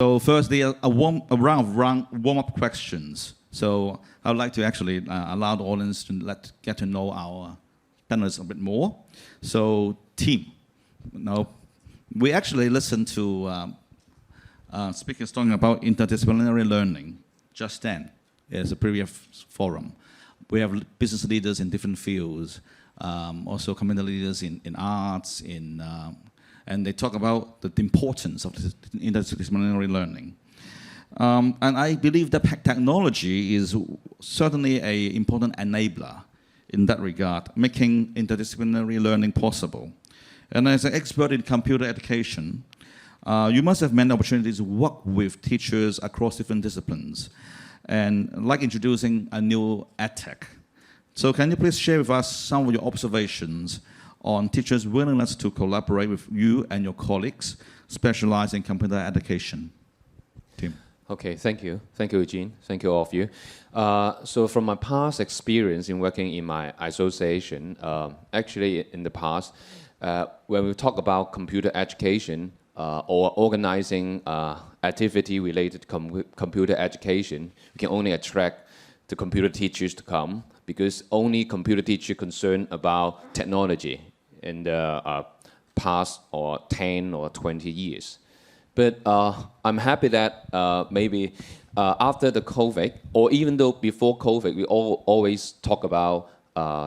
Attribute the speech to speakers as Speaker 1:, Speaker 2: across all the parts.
Speaker 1: So firstly, a round of warm-up questions. So I would like to actually allow the audience to get to know our panelists a bit more. So team, we actually listened to speakers talking about interdisciplinary learning just then as a previous forum. We have business leaders in different fields, also community leaders in arts, and they talk about the importance of interdisciplinary learning. And I believe that technology is certainly an important enabler in that regard, making interdisciplinary learning possible. And as an expert in computer education, you must have many opportunities to work with teachers across different disciplines, and like introducing a new edtech. So can you please share with us some of your observations on teachers' willingness to collaborate with you and your colleagues specialized in computer education? Tim.
Speaker 2: Okay, thank you. Thank you, Eugene. Thank you, all of you. So from my past experience in working in my association, actually in the past, when we talk about computer education or organizing activity related to computer education, we can only attract the computer teachers to come because only computer teachers concerned about technology in the past or 10 or 20 years. But I'm happy that maybe after the COVID, or even though before COVID, we always talk about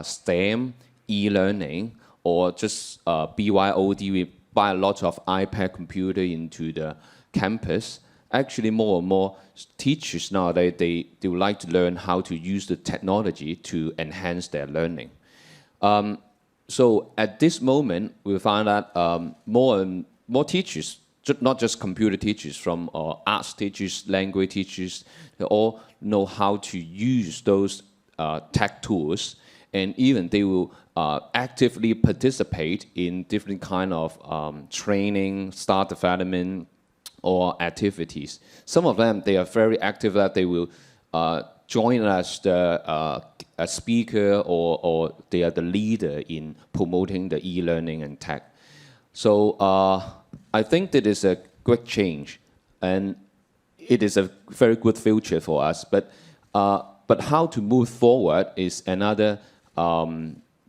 Speaker 2: STEM, e-learning, or just BYOD, we buy a lot of iPad computer into the campus. Actually, more and more teachers nowadays, they would like to learn how to use the technology to enhance their learning. So at this moment, we find that more and more teachers, not just computer teachers, from arts teachers, language teachers, they all know how to use those tech tools, and even they will actively participate in different kind of training, staff development, or activities. Some of them, they are very active that they will join as a speaker or they are the leader in promoting the e-learning and tech. So I think that is a great change, and it is a very good future for us. But how to move forward is another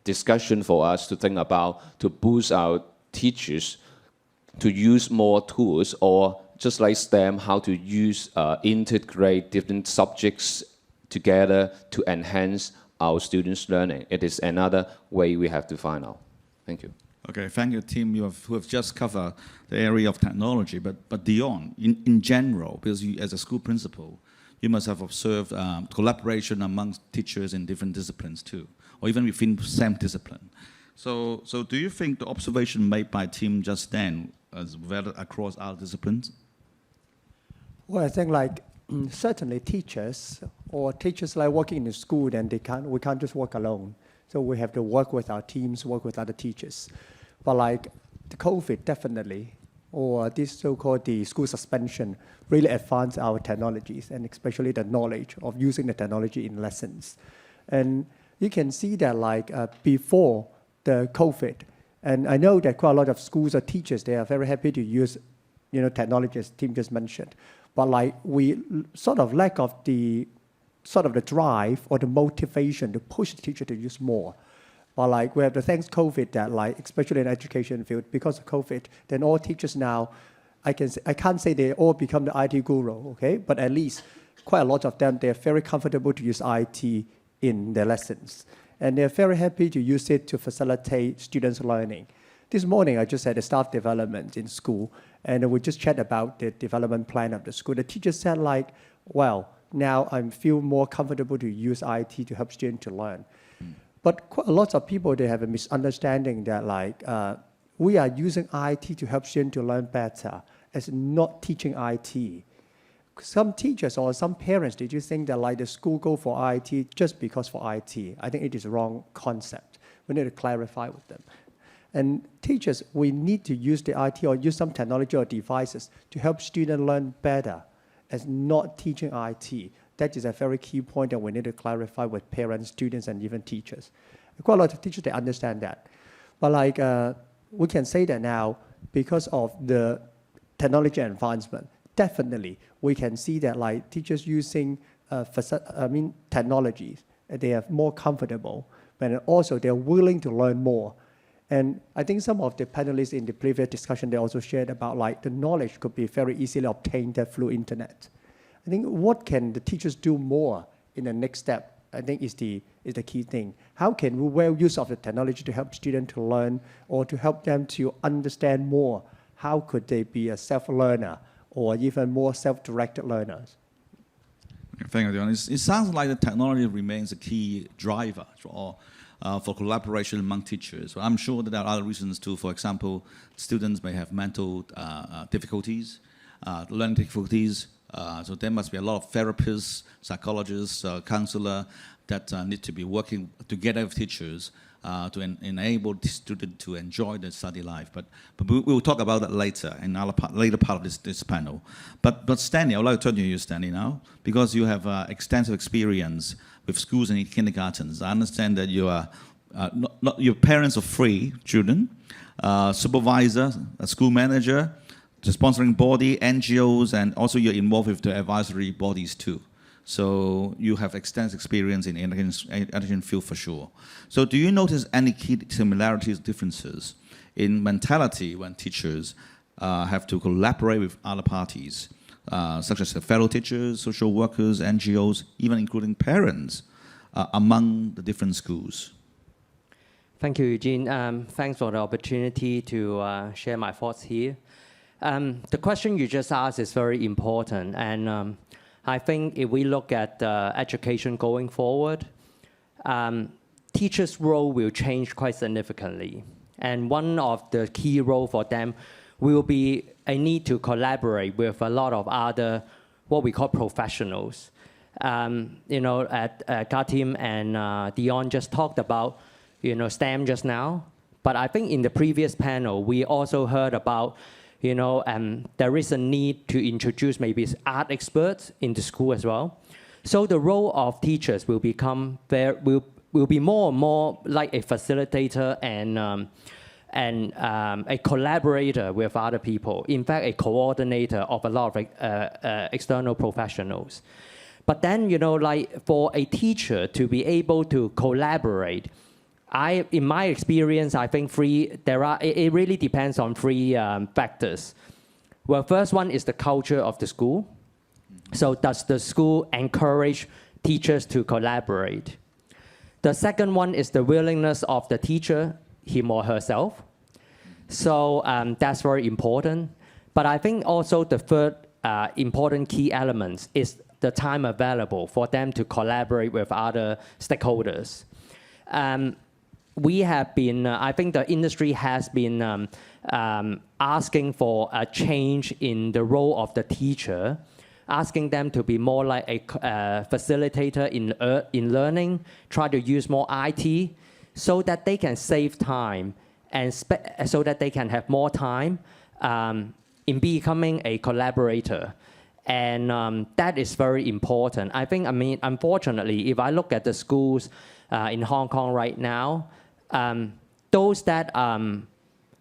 Speaker 2: discussion for us to think about, to boost our teachers to use more tools, or just like STEM, how to use integrate different subjects together to enhance our students' learning. It is another way we have to find out. Thank you.
Speaker 1: Okay, thank you, Tim. Who have just covered the area of technology, but beyond, in general, because you, as a school principal, you must have observed collaboration amongst teachers in different disciplines too, or even within the same discipline. So do you think the observation made by Tim just then is valid across our disciplines?
Speaker 3: Well, I think like certainly teachers like working in the school, then we can't just work alone. So we have to work with our teams, work with other teachers. But like the COVID definitely, or this so-called the school suspension, really advanced our technologies, and especially the knowledge of using the technology in lessons. And you can see that like before the COVID, and I know that quite a lot of schools or teachers, they are very happy to use technology, as Tim just mentioned. But like we sort of lack of the drive or the motivation to push the teacher to use more. But like we have to thank COVID that like, especially in the education field, because of COVID, then all teachers now, I can't say they all become the IT guru, okay? But at least quite a lot of them, they're very comfortable to use IT in their lessons. And they're very happy to use it to facilitate students' learning. This morning, I just had a staff development in school, and we just chat about the development plan of the school. The teacher said like, well, now I feel more comfortable to use IT to help students to learn. But quite a lot of people, they have a misunderstanding that like, we are using IT to help students to learn better, as not teaching IT. Some teachers or some parents, did you think that like the school go for IT just because for IT? I think it is a wrong concept. We need to clarify with them. And teachers, we need to use the IT or use some technology or devices to help students learn better, as not teaching IT. That is a very key point that we need to clarify with parents, students, and even teachers. Quite a lot of teachers, they understand that. But like, we can say that now, because of the technology advancement, definitely we can see that like teachers using technologies, they are more comfortable, but also they're willing to learn more. And I think some of the panelists in the previous discussion, they also shared about like the knowledge could be very easily obtained through internet. I think what can the teachers do more in the next step, I think is the key thing. How can we well use of the technology to help students to learn or to help them to understand more? How could they be a self-learner or even more self-directed learners?
Speaker 1: Thank you, John. It sounds like the technology remains a key driver for collaboration among teachers. I'm sure that there are other reasons too. For example, students may have mental difficulties, learning difficulties. So there must be a lot of therapists, psychologists, counselors that need to be working together with teachers to enable the student to enjoy the study life. But we'll talk about that later in our later part of this panel. But Stanley, I would like to turn to you, Stanley, now, because you have extensive experience with schools and kindergartens. I understand that you are your parents of 3 children, supervisor, a school manager, the sponsoring body, NGOs, and also you're involved with the advisory bodies too. So you have extensive experience in the education field for sure. So do you notice any key similarities, differences in mentality when teachers have to collaborate with other parties, such as fellow teachers, social workers, NGOs, even including parents, among the different schools?
Speaker 4: Thank you, Eugene. Thanks for the opportunity to share my thoughts here. The question you just asked is very important, and I think if we look at education going forward, teachers' role will change quite significantly. And one of the key roles for them will be a need to collaborate with a lot of other, what we call professionals. Katim and Dion just talked about, STEM just now. But I think in the previous panel, we also heard about there is a need to introduce maybe art experts in the school as well. So the role of teachers will become will be more and more like a facilitator and a collaborator with other people. In fact, a coordinator of a lot of external professionals. But then, like for a teacher to be able to collaborate, in my experience, I think it really depends on 3 factors. Well, first one is the culture of the school. So does the school encourage teachers to collaborate? The second one is the willingness of the teacher, him or herself. So that's very important. But I think also the third important key element is the time available for them to collaborate with other stakeholders. We have been, I think the industry has been asking for a change in the role of the teacher, asking them to be more like a facilitator in learning, try to use more IT so that they can save time and so that they can have more time in becoming a collaborator. And that is very important. I mean, unfortunately, if I look at the schools in Hong Kong right now, those that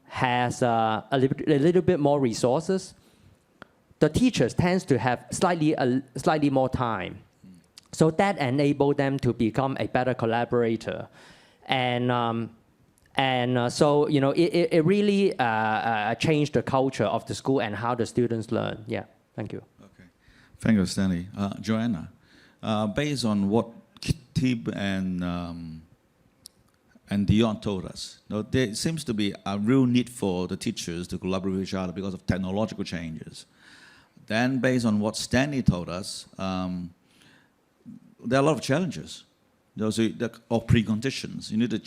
Speaker 4: has a little bit more resources, the teachers tends to have slightly more time. So that enables them to become a better collaborator. And so, it really changed the culture of the school and how the students learn. Yeah, thank you.
Speaker 1: Okay, thank you, Stanley. Joanna, based on what Tib and Dion told us, there seems to be a real need for the teachers to collaborate with each other because of technological changes. Then, based on what Stanley told us, there are a lot of challenges. Those are preconditions. You need to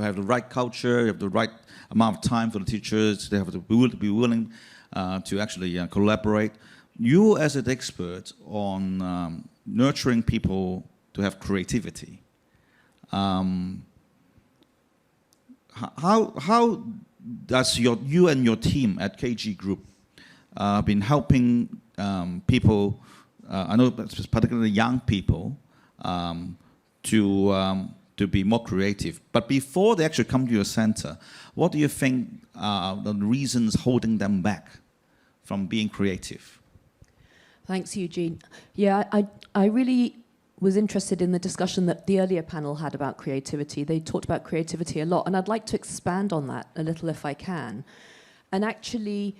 Speaker 1: have the right culture, you have the right amount of time for the teachers, they have to be willing to actually collaborate. You, as an expert on nurturing people to have creativity, how does you and your team at KG Group been helping people, I know particularly young people, to be more creative? But before they actually come to your center, what do you think are the reasons holding them back from being creative?
Speaker 5: Thanks, Eugene. Yeah, I really was interested in the discussion that the earlier panel had about creativity. They talked about creativity a lot, and I'd like to expand on that a little if I can. And actually,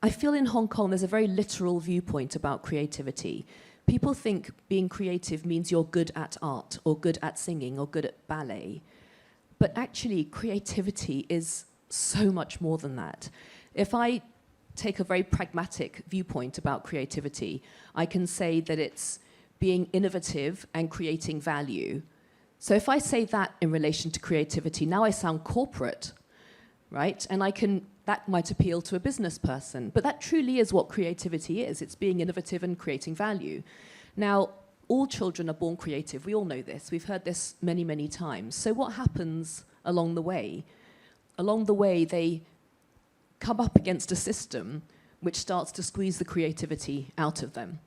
Speaker 5: I feel in Hong Kong there's a very literal viewpoint about creativity. People think being creative means you're good at art, or good at singing, or good at ballet. But actually, creativity is so much more than that. If I take a very pragmatic viewpoint about creativity, I can say that it's being innovative and creating value. So if I say that in relation to creativity, now I sound corporate, right? And that might appeal to a business person, but that truly is what creativity is. It's being innovative and creating value. Now, all children are born creative. We all know this. We've heard this many, many times. So what happens along the way? Along the way, they come up against a system which starts to squeeze the creativity out of them.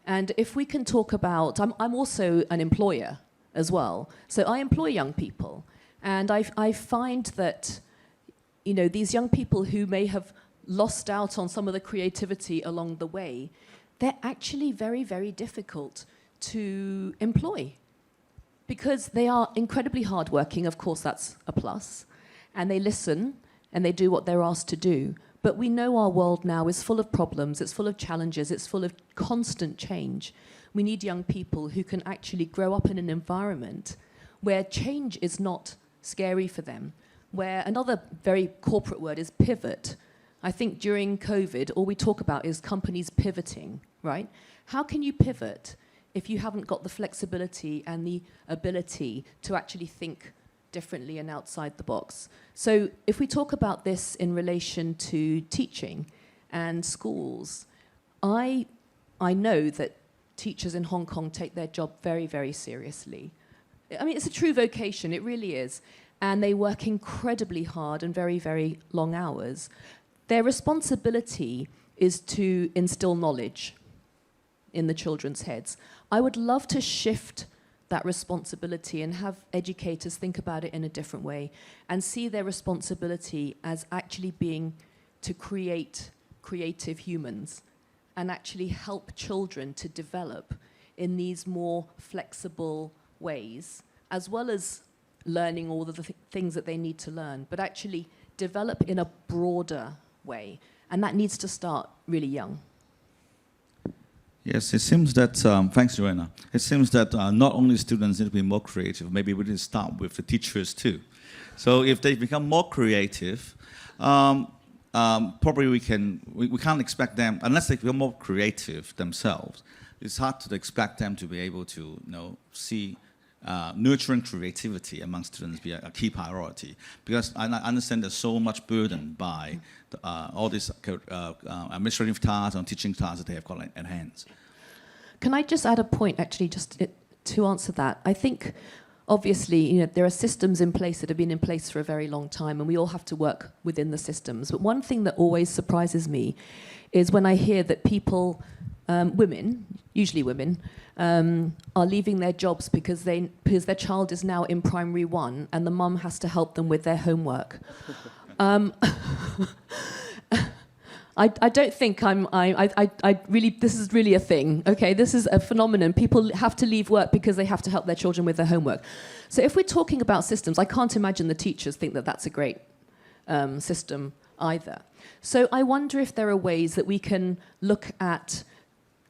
Speaker 5: And if we can talk about, I'm also an employer as well. So I employ young people. And I find that, you know, these young people who may have lost out on some of the creativity along the way, they're actually very, very difficult to employ because they are incredibly hardworking. Of course, that's a plus. And they listen and they do what they're asked to do. But we know our world now is full of problems, it's full of challenges, it's full of constant change. We need young people who can actually grow up in an environment where change is not scary for them, where another very corporate word is pivot. I think during COVID, all we talk about is companies pivoting, right? How can you pivot if you haven't got the flexibility and the ability to actually think differently and outside the box? So if we talk about this in relation to teaching and schools, I know that teachers in Hong Kong take their job very, very seriously. I mean, it's a true vocation, it really is. And they work incredibly hard and very, very long hours. Their responsibility is to instill knowledge in the children's heads. I would love to shift that responsibility and have educators think about it in a different way and see their responsibility as actually being to create creative humans and actually help children to develop in these more flexible ways, as well as learning all the things that they need to learn, but actually develop in a broader way. And that needs to start really young.
Speaker 1: Yes, it seems that, thanks, Joanna. It seems that not only students need to be more creative, maybe we need to start with the teachers too. So if they become more creative, probably we can't expect them, unless they become more creative themselves, it's hard to expect them to be able to, see nurturing creativity among students be a key priority. Because I understand there's so much burden by all these administrative tasks and teaching tasks that they have got at hands.
Speaker 5: Can I just add a point, actually, just to answer that? I think, obviously, there are systems in place that have been in place for a very long time, and we all have to work within the systems. But one thing that always surprises me is when I hear that people, women, usually women, are leaving their jobs because their child is now in primary 1 and the mum has to help them with their homework. I don't think this is really a thing, okay? This is a phenomenon. People have to leave work because they have to help their children with their homework. So if we're talking about systems, I can't imagine the teachers think that that's a great system either. So I wonder if there are ways that we can look at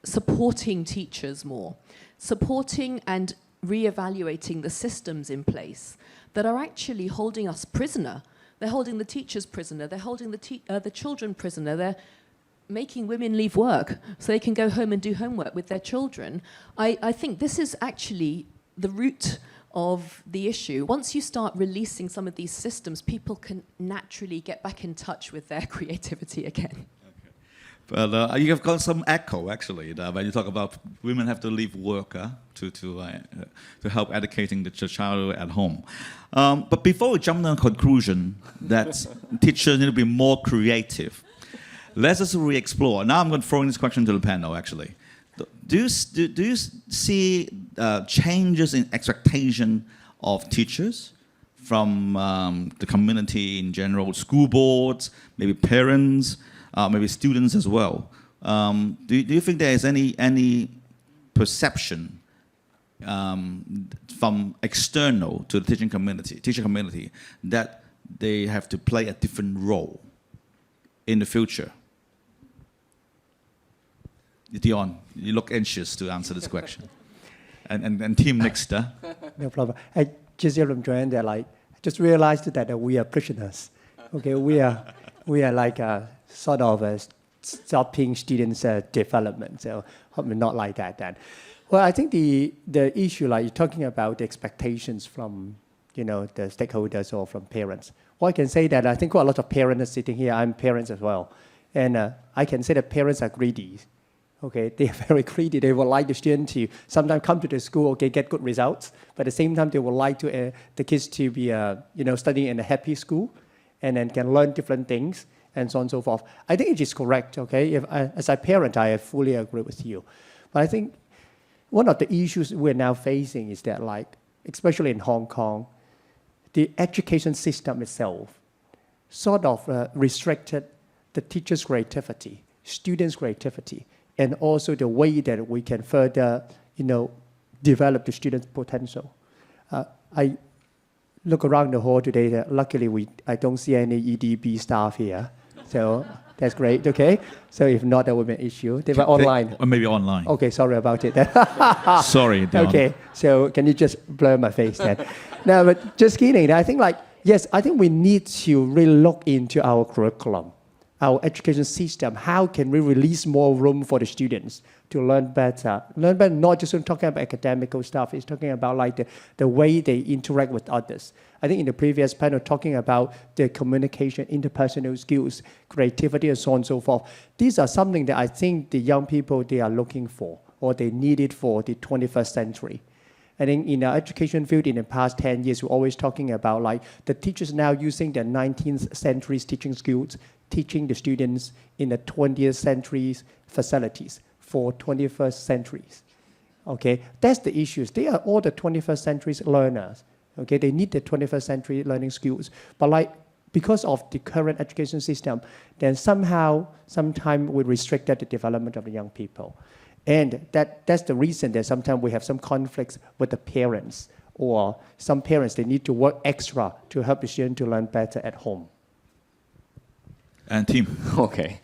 Speaker 5: supporting teachers more, supporting and re-evaluating the systems in place that are actually holding us prisoner. They're holding the teachers prisoner, they're holding the children prisoner, they're making women leave work so they can go home and do homework with their children. I think this is actually the root of the issue. Once you start releasing some of these systems, people can naturally get back in touch with their creativity again.
Speaker 1: But you have got some echo, actually, when you talk about women have to leave work to help educating the child at home. But before we jump to the conclusion that teachers need to be more creative, let's just re-explore. Now I'm going to throw in this question to the panel, actually. Do you see changes in expectation of teachers from the community in general, school boards, maybe parents, maybe students as well, do you think there is any perception from external to the teacher community, that they have to play a different role in the future? Dion, you look anxious to answer this question. And team next.
Speaker 3: No problem. I just hear from Joanne that I just realized that we are prisoners. Okay, we are like sort of stopping students' development. So hopefully not like that then. Well, I think the issue, like you're talking about the expectations from the stakeholders or from parents. Well, I can say that I think quite a lot of parents are sitting here. I'm parents as well, and I can say that parents are greedy. Okay, they are very greedy. They would like the student to sometimes come to the school, okay, get good results, but at the same time they would like to the kids to be studying in a happy school, and then can learn different things and so on and so forth. I think it is correct. Okay, as a parent, I fully agree with you, but I think one of the issues we're now facing is that, like, especially in Hong Kong, the education system itself sort of restricted the teachers' creativity, students' creativity, and also the way that we can further, develop the students' potential. I look around the hall today. Luckily, I don't see any EDB staff here, so that's great. Okay, so if not, that would be an issue. They were online.
Speaker 1: Or maybe online.
Speaker 3: Okay, sorry about it.
Speaker 1: Sorry, Dion.
Speaker 3: Okay, so can you just blur my face then? No, but just kidding. I think yes, I think we need to really look into our curriculum, our education system. How can we release more room for the students to learn better? Learn better, not just talking about academical stuff. It's talking about like the way they interact with others. I think in the previous panel, talking about the communication, interpersonal skills, creativity, and so on and so forth. These are something that I think the young people, they are looking for, or they need it for the 21st century. I think in our education field in the past 10 years, we're always talking about like the teachers now using the 19th century's teaching skills, teaching the students in the 20th century's facilities for 21st centuries. Okay, that's the issues. They are all the 21st century's learners. Okay, they need the 21st century learning skills. But because of the current education system, then sometimes we restricted the development of the young people. And that's the reason that sometimes we have some conflicts with the parents, or some parents, they need to work extra to help the student to learn better at home.
Speaker 1: And Tim.
Speaker 2: Okay.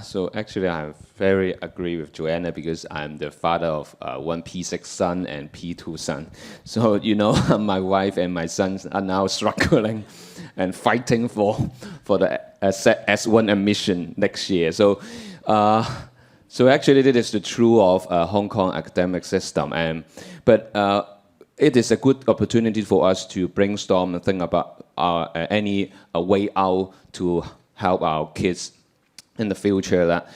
Speaker 2: So actually, I very agree with Joanna, because I'm the father of one P6 son and P2 son. So, my wife and my sons are now struggling and fighting for the S1 admission next year. So actually, this is the truth of Hong Kong academic system. But it is a good opportunity for us to brainstorm and think about any way out to help our kids in the future. That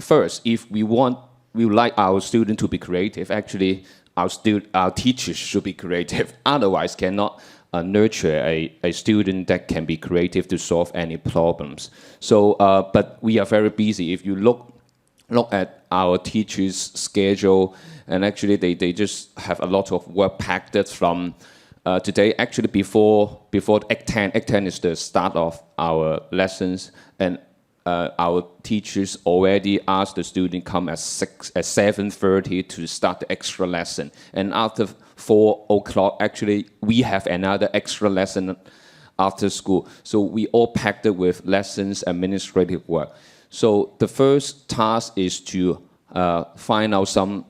Speaker 2: first, if we would like our students to be creative, actually our teachers should be creative. Otherwise, cannot nurture a student that can be creative to solve any problems. So, but we are very busy. If you look at our teachers' schedule, and actually they just have a lot of work packed from today. Actually, before Act 10, Act 10 is the start of our lessons, and our teachers already asked the student come at 7:30 to start the extra lesson. And after 4 o'clock, actually, we have another extra lesson after school. So we all packed it with lessons, administrative work. So the first task is to find out some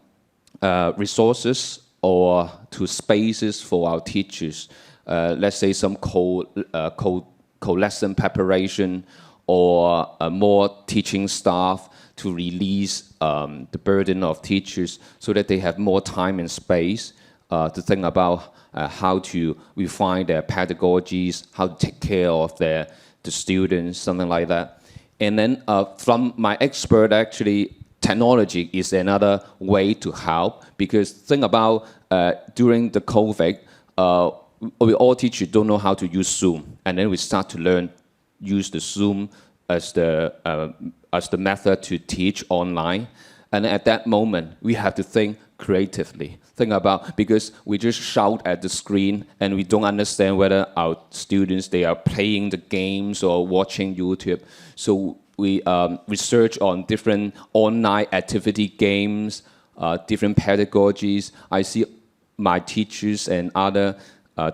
Speaker 2: resources or to spaces for our teachers. Let's say some co-lesson preparation, or more teaching staff to release the burden of teachers, so that they have more time and space to think about how to refine their pedagogies, how to take care of the students, something like that. And then from my expert, actually, technology is another way to help, because think about during the COVID, we all teachers don't know how to use Zoom, and then we start to use the Zoom as the method to teach online. And at that moment, we have to think creatively. Think about, because we just shout at the screen and we don't understand whether our students, they are playing the games or watching YouTube. So research on different online activity games, different pedagogies. I see my teachers and other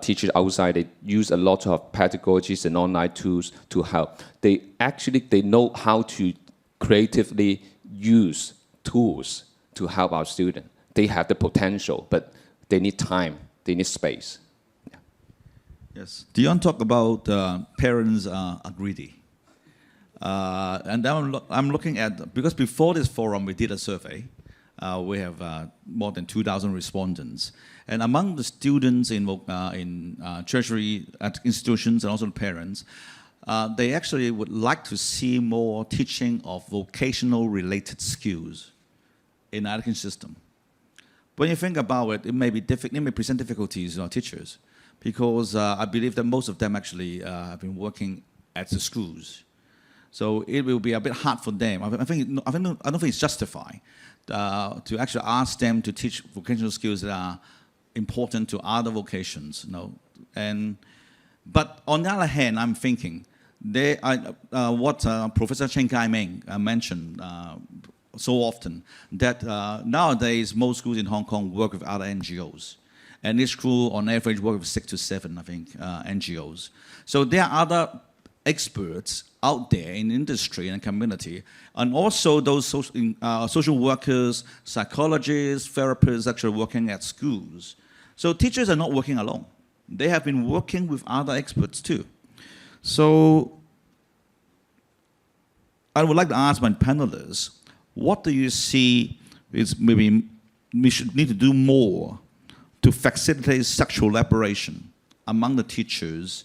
Speaker 2: teachers outside, they use a lot of pedagogies and online tools to help. They know how to creatively use tools to help our students. They have the potential, but they need time, they need space. Yeah.
Speaker 1: Yes. Dion talked about parents are greedy. And then I'm looking at, because before this forum we did a survey. We have more than 2,000 respondents. And among the students in tertiary institutions and also the parents, they actually would like to see more teaching of vocational related skills in the education system. When you think about it, it may present difficulties to our teachers, because I believe that most of them actually have been working at the schools. So it will be a bit hard for them. I don't think it's justified to actually ask them to teach vocational skills that are important to other vocations. But on the other hand, I'm thinking what Professor Chen Kai-ming mentioned so often, that nowadays most schools in Hong Kong work with other NGOs. And each school on average work with 6 to 7, I think, NGOs. So there are other experts out there in industry and community, and also those social workers, psychologists, therapists actually working at schools. So teachers are not working alone. They have been working with other experts too. So I would like to ask my panelists, what do you see is maybe we should need to do more to facilitate such collaboration among the teachers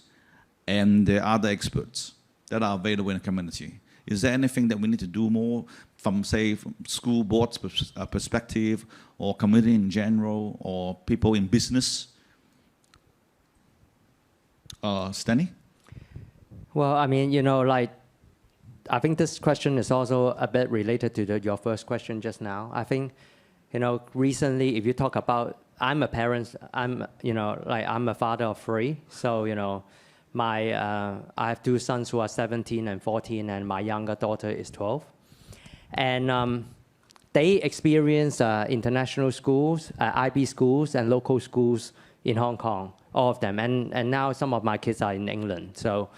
Speaker 1: and the other experts that are available in the community? Is there anything that we need to do more from, say, from school board's perspective, or community in general, or people in business? Stanley?
Speaker 4: Well, I mean, I think this question is also a bit related to your first question just now. I think, recently, if you talk about, I'm a parent, I'm a father of 3, so, I have 2 sons who are 17 and 14, and my younger daughter is 12. And they experience international schools, IB schools, and local schools in Hong Kong, all of them. And now some of my kids are in England. So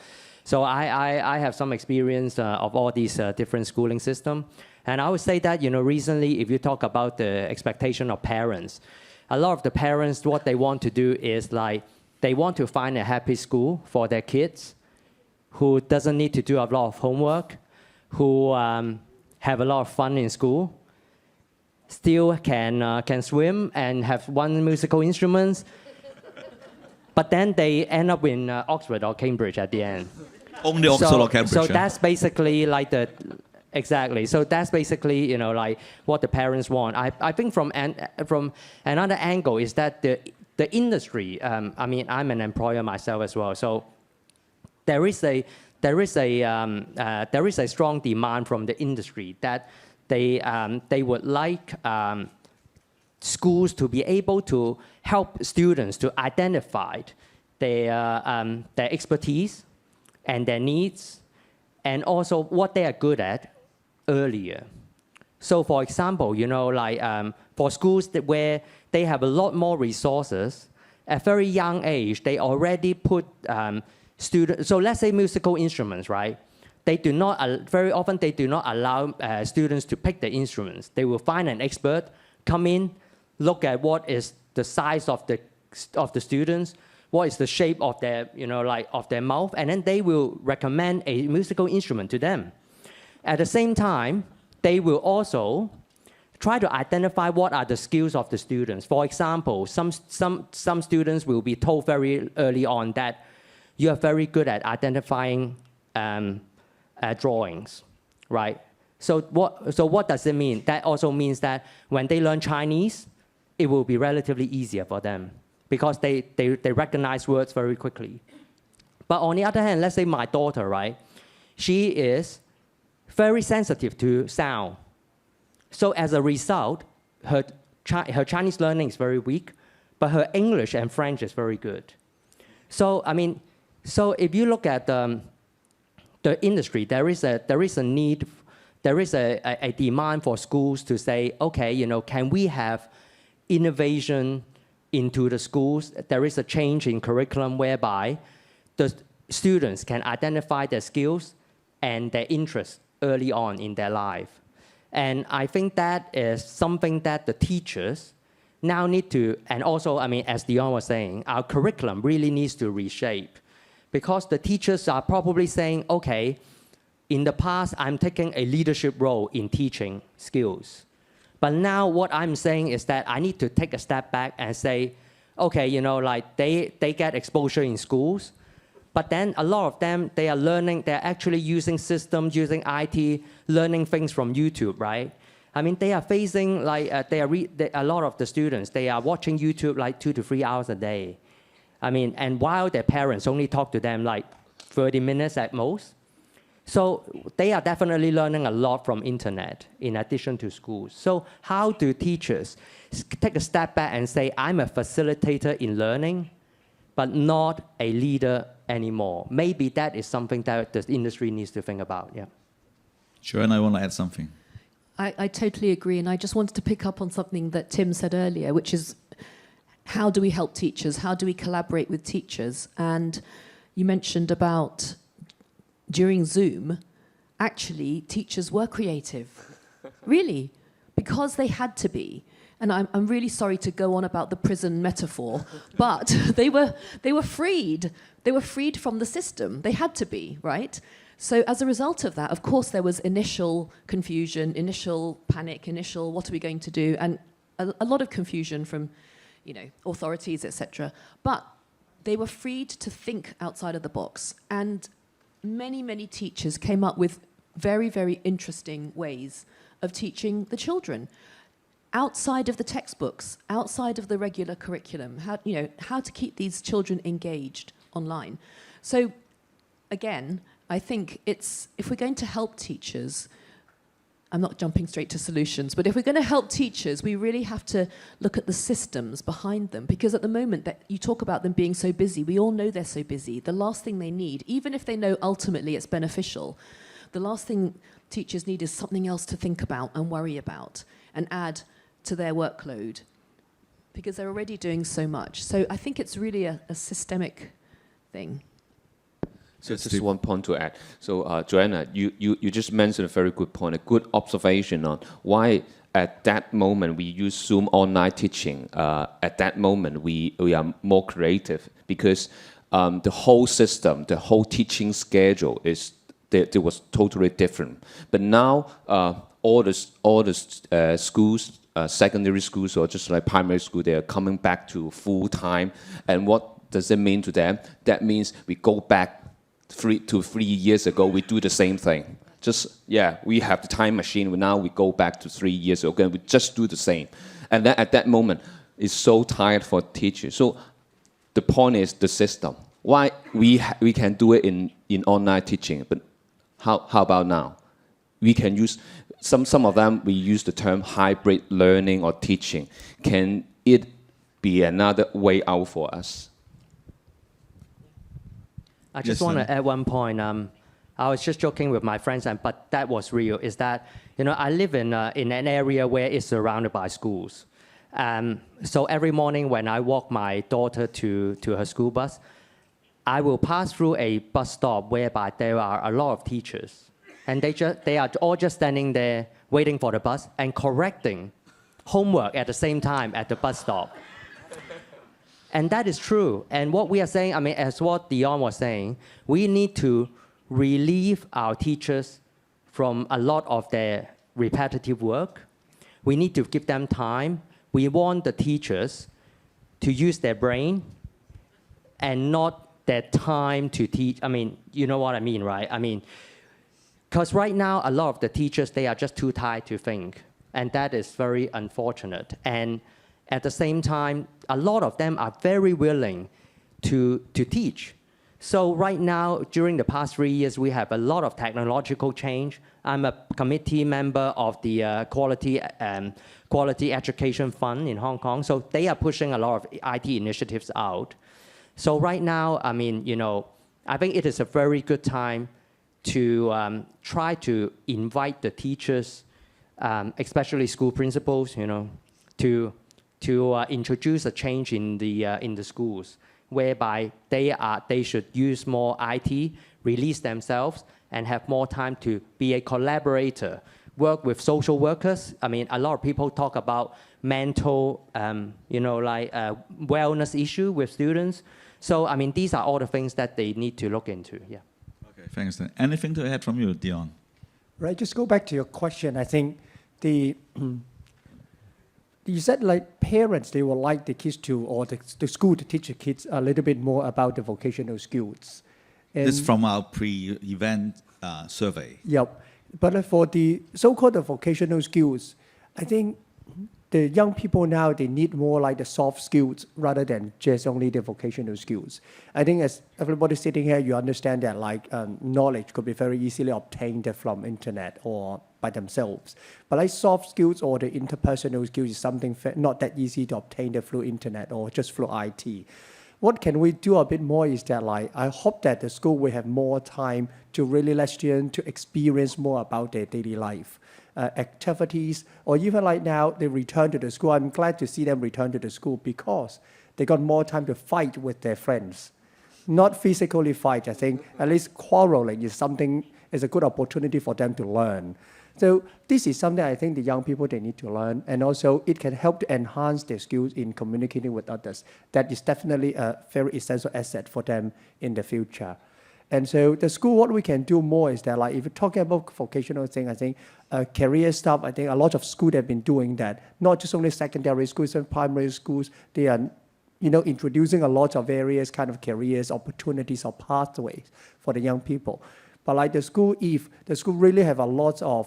Speaker 4: I have some experience of all these different schooling systems. And I would say that, recently, if you talk about the expectation of parents, a lot of the parents, what they want to do is they want to find a happy school for their kids who doesn't need to do a lot of homework, who have a lot of fun in school, still can swim and have 1 musical instrument, but then they end up in Oxford or Cambridge at the end.
Speaker 1: Only Oxford or Cambridge.
Speaker 4: So that's basically exactly. So that's basically what the parents want. I think from another angle is that the industry. I mean, I'm an employer myself as well. So there is a strong demand from the industry that they would like schools to be able to help students to identify their expertise and their needs, and also what they are good at earlier. So, for example, for schools where they have a lot more resources, at very young age, they already put students. So let's say musical instruments, right? They do not very often they do not allow students to pick the instruments. They will find an expert, come in, look at what is the size of the students, what is the shape of their of their mouth, and then they will recommend a musical instrument to them. At the same time, they will also try to identify what are the skills of the students. For example, some students will be told very early on that you are very good at identifying drawings, right? So what does it mean? That also means that when they learn Chinese, it will be relatively easier for them because they recognize words very quickly. But on the other hand, let's say my daughter, right? She is very sensitive to sound. So as a result, her Chinese learning is very weak, but her English and French is very good. So, I mean, so if you look at the industry, there is a need, there is a demand for schools to say, okay, you know, can we have innovation into the schools? There is a change in curriculum whereby the students can identify their skills and their interests early on in their life. And I think that is something that the teachers now need to, and also, I mean, as Dion was saying, our curriculum really needs to reshape, because the teachers are probably saying, okay, in the past, I'm taking a leadership role in teaching skills. But now what I'm saying is that I need to take a step back and say, okay, you know, like they get exposure in schools, but then a lot of them, they are learning, they're actually using systems, using IT, learning things from YouTube, right? I mean, they are facing like, a lot of the students, they are watching YouTube like 2 to 3 hours a day. I mean, and while their parents only talk to them like 30 minutes at most. So they are definitely learning a lot from internet in addition to schools. So how do teachers take a step back and say, I'm a facilitator in learning, but not a leader anymore? Maybe that is something that the industry needs to think about, yeah.
Speaker 1: Joanne, I want to add something.
Speaker 5: I totally agree, and I just wanted to pick up on something that Tim said earlier, which is how do we help teachers? How do we collaborate with teachers? And you mentioned about during Zoom, actually, teachers were creative, really, because they had to be. And I'm really sorry to go on about the prison metaphor, but they were freed. They were freed from the system. They had to be, right? So as a result of that, of course, there was initial confusion, initial panic, initial what are we going to do, and a lot of confusion from, you know, authorities, etc. But they were freed to think outside of the box, and many, many teachers came up with very, very interesting ways of teaching the children outside of the textbooks, outside of the regular curriculum, how to keep these children engaged online. So again, I think if we're going to help teachers, I'm not jumping straight to solutions, but if we're going to help teachers, we really have to look at the systems behind them, because at the moment that you talk about them being so busy, we all know they're so busy. The last thing they need, even if they know ultimately it's beneficial, the last thing teachers need is something else to think about and worry about and add to their workload, because they're already doing so much. So I think it's really a systemic thing.
Speaker 2: So just one point to add. So Joanna, you just mentioned a very good point, a good observation on why at that moment we use Zoom online teaching. At that moment we are more creative, because the whole system, the whole teaching schedule there was totally different. But now all the schools, secondary schools or just like primary school, they are coming back to full time. And what does it mean to them? That means we go back 3 years ago, we do the same thing. We have the time machine. Now we go back to 3 years ago and we just do the same. And then at that moment, it's so tired for teachers. So the point is the system. Why we can do it in online teaching, but how about now? We can use, some of them, we use the term hybrid learning or teaching. Can it be another way out for us?
Speaker 4: I just want to add one point. I was just joking with my friends, but that was real, is that, you know, I live in an area where it's surrounded by schools. So every morning when I walk my daughter to her school bus, I will pass through a bus stop whereby there are a lot of teachers. And they are all just standing there waiting for the bus and correcting homework at the same time at the bus stop. And that is true. And what we are saying, I mean, as what Dion was saying, we need to relieve our teachers from a lot of their repetitive work. We need to give them time. We want the teachers to use their brain and not their time to teach. I mean, you know what I mean, right? I mean, because right now, a lot of the teachers, they are just too tired to think. And that is very unfortunate. And at the same time, a lot of them are very willing to teach. So right now, during the past 3 years, we have a lot of technological change. I'm a committee member of the Quality Education Fund in Hong Kong. So they are pushing a lot of IT initiatives out. So right now, I mean, you know, I think it is a very good time to try to invite the teachers, especially school principals, to introduce a change in the schools, whereby they should use more IT, release themselves, and have more time to be a collaborator, work with social workers. I mean, a lot of people talk about mental, wellness issue with students. So, I mean, these are all the things that they need to look into. Yeah.
Speaker 1: Okay, thanks. Anything to add from you, Dion?
Speaker 3: Right, just go back to your question. I think you said like parents, they would like the kids to, or the school to teach the kids a little bit more about the vocational skills. And
Speaker 1: This is from our pre-event survey.
Speaker 3: Yep. But for the so-called vocational skills, I think the young people now, they need more like the soft skills rather than just only the vocational skills. I think as everybody sitting here, you understand that like knowledge could be very easily obtained from internet or by themselves. But like soft skills or the interpersonal skills is something not that easy to obtain through internet or just through IT. What can we do a bit more is that like, I hope that the school will have more time to really let students to experience more about their daily life, activities, or even like now they return to the school. I'm glad to see them return to the school because they got more time to fight with their friends. Not physically fight, I think, at least quarreling is a good opportunity for them to learn. So this is something I think the young people, they need to learn. And also it can help to enhance their skills in communicating with others. That is definitely a very essential asset for them in the future. And so the school, what we can do more is that like, if you're talking about vocational thing, I think career stuff, I think a lot of schools have been doing that. Not just only secondary schools and primary schools, they are introducing a lot of various kind of careers, opportunities or pathways for the young people. But like the school, if the school really have a lot of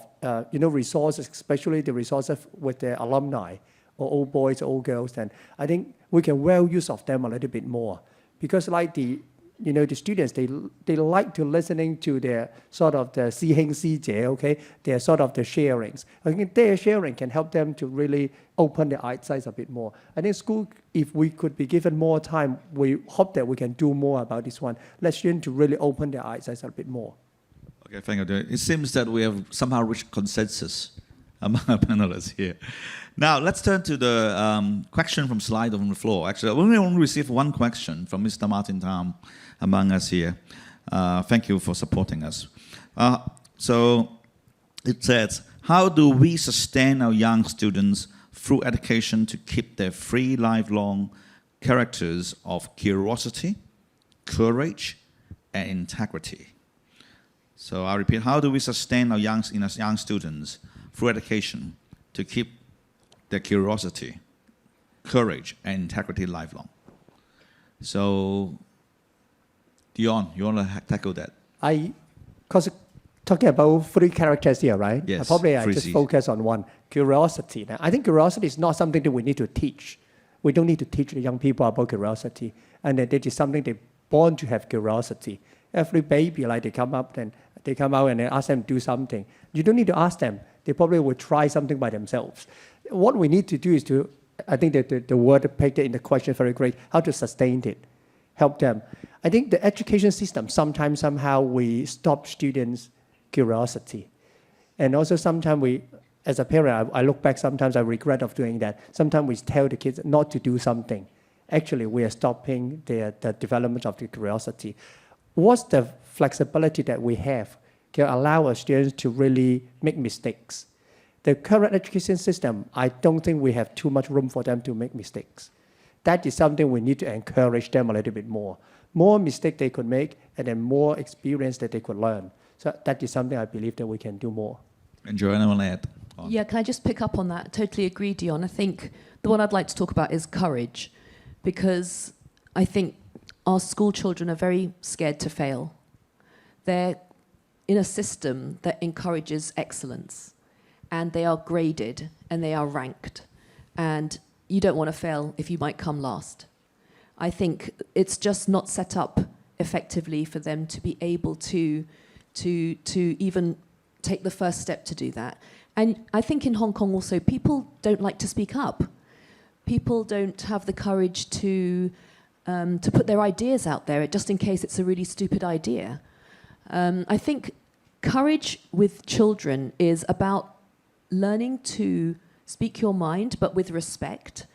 Speaker 3: resources, especially the resources with the alumni or old boys, old girls, then I think we can well use of them a little bit more. Because like the students, they like to listening to their sort of the 師兄師姐, okay, their sort of the sharings. I think their sharing can help them to really open their eyesight a bit more. I think school, if we could be given more time, we hope that we can do more about this one. Let students to really open their eyesight a bit more.
Speaker 1: Okay, thank you. It seems that we have somehow reached consensus among our panelists here. Now, let's turn to the question from slide on the floor. Actually, we only received one question from Mr. Martin Tam among us here. Thank you for supporting us. So it says, how do we sustain our young students through education to keep their free, lifelong characters of curiosity, courage, and integrity? So I repeat, how do we sustain our young students through education to keep their curiosity, courage, and integrity lifelong? So, Dion, you want to tackle that?
Speaker 3: Because talking about three characters here, right?
Speaker 1: Yes.
Speaker 3: I just focus on one, curiosity. Now, I think curiosity is not something that we need to teach. We don't need to teach the young people about curiosity. And that it is something they're born to have curiosity. Every baby, like they come out and they ask them to do something. You don't need to ask them. They probably will try something by themselves. What we need to do is to, I think that the word depicted in the question is very great, how to sustain it, help them. I think the education system, somehow we stop students' curiosity. And also sometimes we, as a parent, I look back, sometimes I regret of doing that. Sometimes we tell the kids not to do something. Actually, we are stopping the development of the curiosity. What's the flexibility that we have can allow our students to really make mistakes? The current education system, I don't think we have too much room for them to make mistakes. That is something we need to encourage them a little bit more. More mistakes they could make, and then more experience that they could learn. So that is something I believe that we can do more.
Speaker 1: And Joanna, want to add on?
Speaker 5: Yeah, can I just pick up on that? Totally agree, Dion. I think the one I'd like to talk about is courage, because I think our school children are very scared to fail. They're in a system that encourages excellence, and they are graded and they are ranked, and you don't want to fail if you might come last. I think it's just not set up effectively for them to be able to even take the first step to do that. And I think in Hong Kong also, people don't like to speak up. People don't have the courage to put their ideas out there, just in case it's a really stupid idea. I think courage with children is about learning to speak your mind, but with respect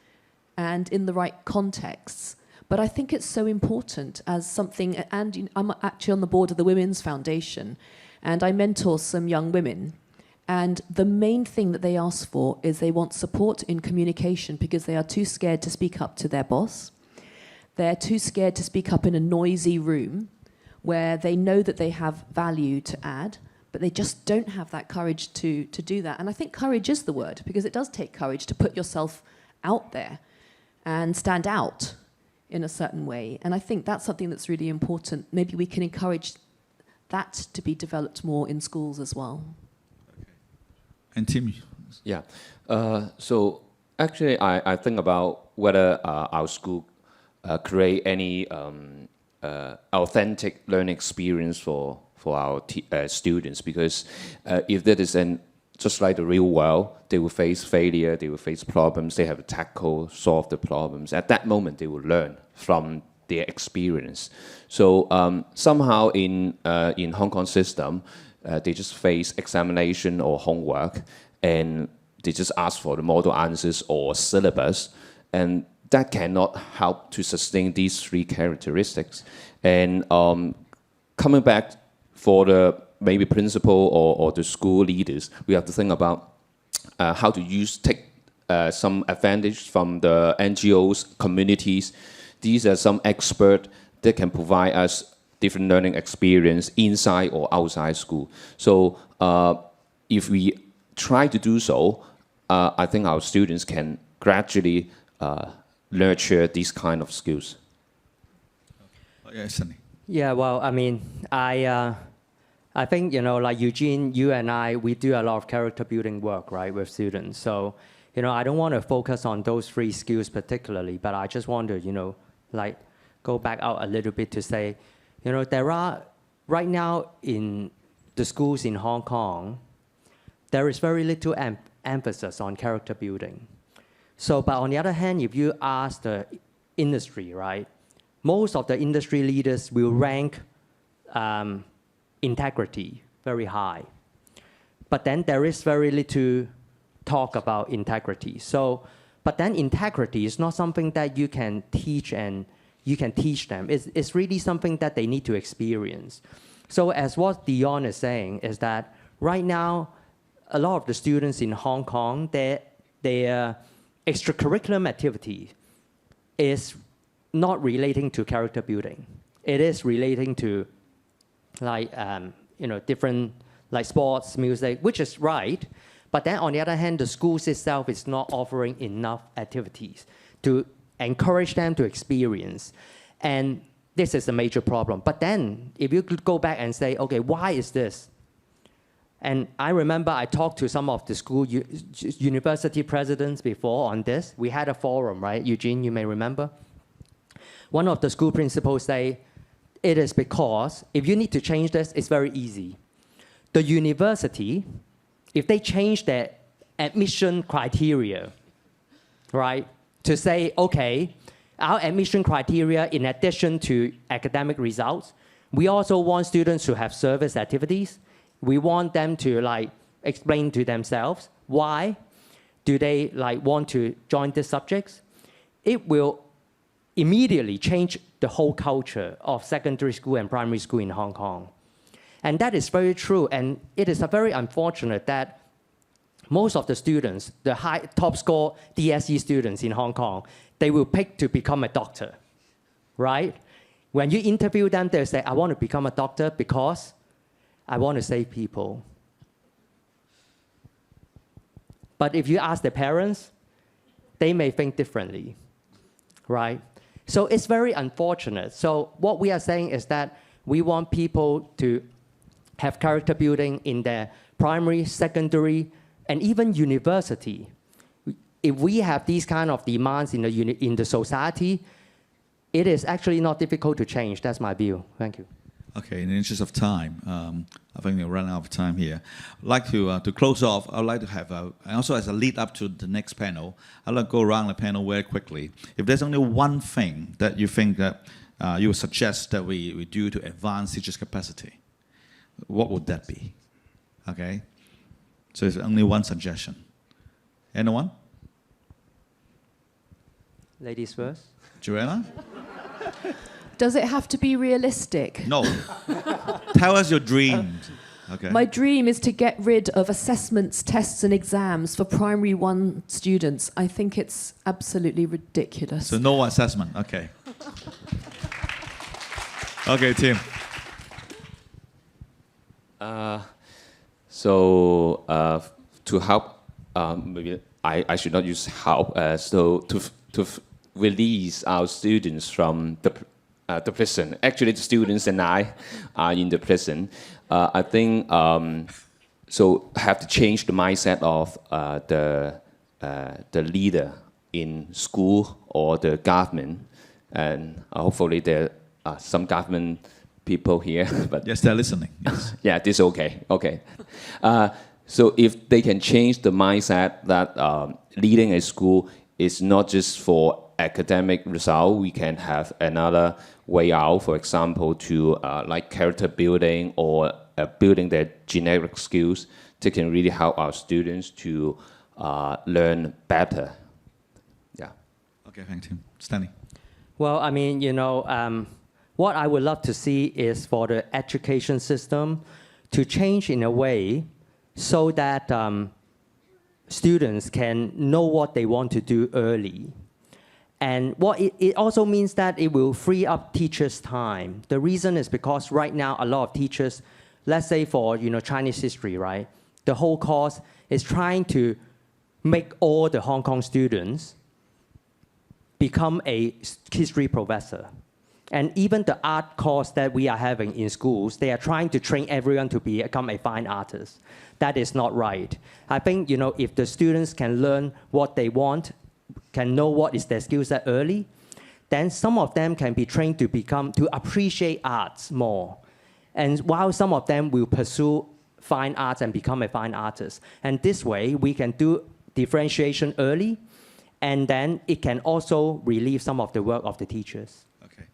Speaker 5: and in the right contexts. But I think it's so important as something, and I'm actually on the board of the Women's Foundation, and I mentor some young women. And the main thing that they ask for is they want support in communication because they are too scared to speak up to their boss. They're too scared to speak up in a noisy room where they know that they have value to add, but they just don't have that courage to do that. And I think courage is the word, because it does take courage to put yourself out there and stand out in a certain way. And I think that's something that's really important. Maybe we can encourage that to be developed more in schools as well.
Speaker 1: Okay. And Tim?
Speaker 2: Yeah. So actually, I think about whether our school create any authentic learning experience for our students, because if that is just like the real world, they will face failure, they will face problems, they have to tackle, solve the problems. At that moment, they will learn from their experience. So somehow in Hong Kong system, they just face examination or homework, and they just ask for the model answers or syllabus, and that cannot help to sustain these three characteristics. And coming back for the maybe principal or the school leaders, we have to think about how to take some advantage from the NGOs, communities. These are some experts that can provide us different learning experience inside or outside school. So if we try to do so, I think our students can gradually nurture these kind of skills.
Speaker 1: Yeah, Sunny.
Speaker 4: Yeah, well, I mean, I think, like Eugene, you and I, we do a lot of character building work, right, with students. So, I don't want to focus on those three skills particularly, but I just want to, like, go back out a little bit to say, there are, right now in the schools in Hong Kong, there is very little emphasis on character building. So, but on the other hand, if you ask the industry, right, most of the industry leaders will rank integrity very high. But then there is very little talk about integrity. So, but then integrity is not something that you can teach and you can teach them. It's really something that they need to experience. So as what Dion is saying is that right now, a lot of the students in Hong Kong, their extracurricular activity is not relating to character building. It is relating to like, different like sports, music, which is right. But then on the other hand, the schools itself is not offering enough activities to encourage them to experience. And this is a major problem. But then if you could go back and say, okay, why is this? And I remember I talked to some of the school university presidents before on this. We had a forum, right? Eugene, you may remember. One of the school principals say, it is because if you need to change this, it's very easy. The university, if they change their admission criteria, right, to say, okay, our admission criteria, in addition to academic results, we also want students to have service activities. We want them to like explain to themselves why do they like want to join these subjects. It will immediately change the whole culture of secondary school and primary school in Hong Kong. And that is very true. And it is very unfortunate that most of the students, the top score DSE students in Hong Kong, they will pick to become a doctor, right? When you interview them, they'll say, I want to become a doctor because I want to save people. But if you ask the parents, they may think differently, right? So it's very unfortunate. So what we are saying is that we want people to have character building in their primary, secondary, and even university. If we have these kind of demands in the society, it is actually not difficult to change. That's my view. Thank you.
Speaker 1: Okay, in the interest of time, I think we're running out of time here. I'd like to close off, I'd like to have, also as a lead up to the next panel, I'd like to go around the panel very quickly. If there's only one thing that you think that you would suggest that we do to advance teachers' capacity, what would that be? Okay? So it's only one suggestion. Anyone?
Speaker 4: Ladies first.
Speaker 1: Joanna?
Speaker 5: Does it have to be realistic?
Speaker 1: No. Tell us your dreams. Okay.
Speaker 5: My dream is to get rid of assessments, tests, and exams for primary 1 students. I think it's absolutely ridiculous.
Speaker 1: So no assessment. Okay. Okay, Tim.
Speaker 2: To help, maybe I should not use help. So to release our students from the prison. Actually, the students and I are in the prison. I think so. Have to change the mindset of the leader in school or the government, and hopefully there are some government people here. But
Speaker 1: Yes, they're listening. Yes.
Speaker 2: yeah, this is okay. Okay. So if they can change the mindset that leading a school is not just for academic result, we can have another way out. For example, to like character building or building their generic skills that can really help our students to learn better. Yeah.
Speaker 1: Okay, thank you. Stanley.
Speaker 4: Well, I mean, what I would love to see is for the education system to change in a way so that students can know what they want to do early. And what it also means that it will free up teachers' time. The reason is because right now a lot of teachers, let's say for Chinese history, right? The whole course is trying to make all the Hong Kong students become a history professor. And even the art course that we are having in schools, they are trying to train everyone to become a fine artist. That is not right. I think, if the students can learn what they want, can know what is their skill set early, then some of them can be trained to appreciate arts more. And while some of them will pursue fine arts and become a fine artist. And this way, we can do differentiation early, and then it can also relieve some of the work of the teachers.
Speaker 1: Okay.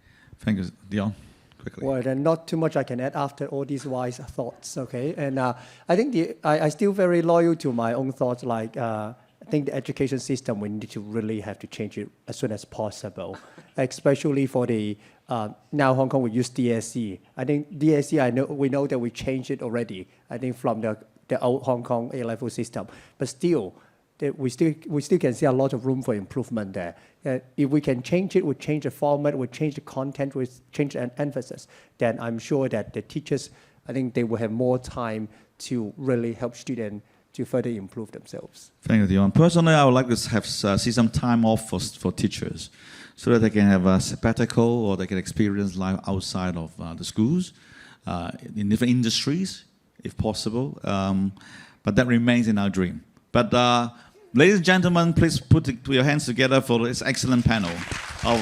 Speaker 1: Thank you, Dion. Quickly.
Speaker 3: Well, then not too much I can add after all these wise thoughts, okay? And I think I still very loyal to my own thoughts, like I think the education system, we need to really have to change it as soon as possible, especially for the, now Hong Kong will use DSE. I think DSE, we know that we changed it already, I think from the old Hong Kong A-level system, but still, we still can see a lot of room for improvement there. If we can change it, we change the format, we change the content, we change the emphasis, then I'm sure that the teachers, I think they will have more time to really help students to further improve themselves.
Speaker 1: Thank you, Dion. Personally, I would like to have see some time off for teachers so that they can have a sabbatical or they can experience life outside of the schools, in different industries, if possible. But that remains in our dream. But ladies and gentlemen, please put your hands together for this excellent panel of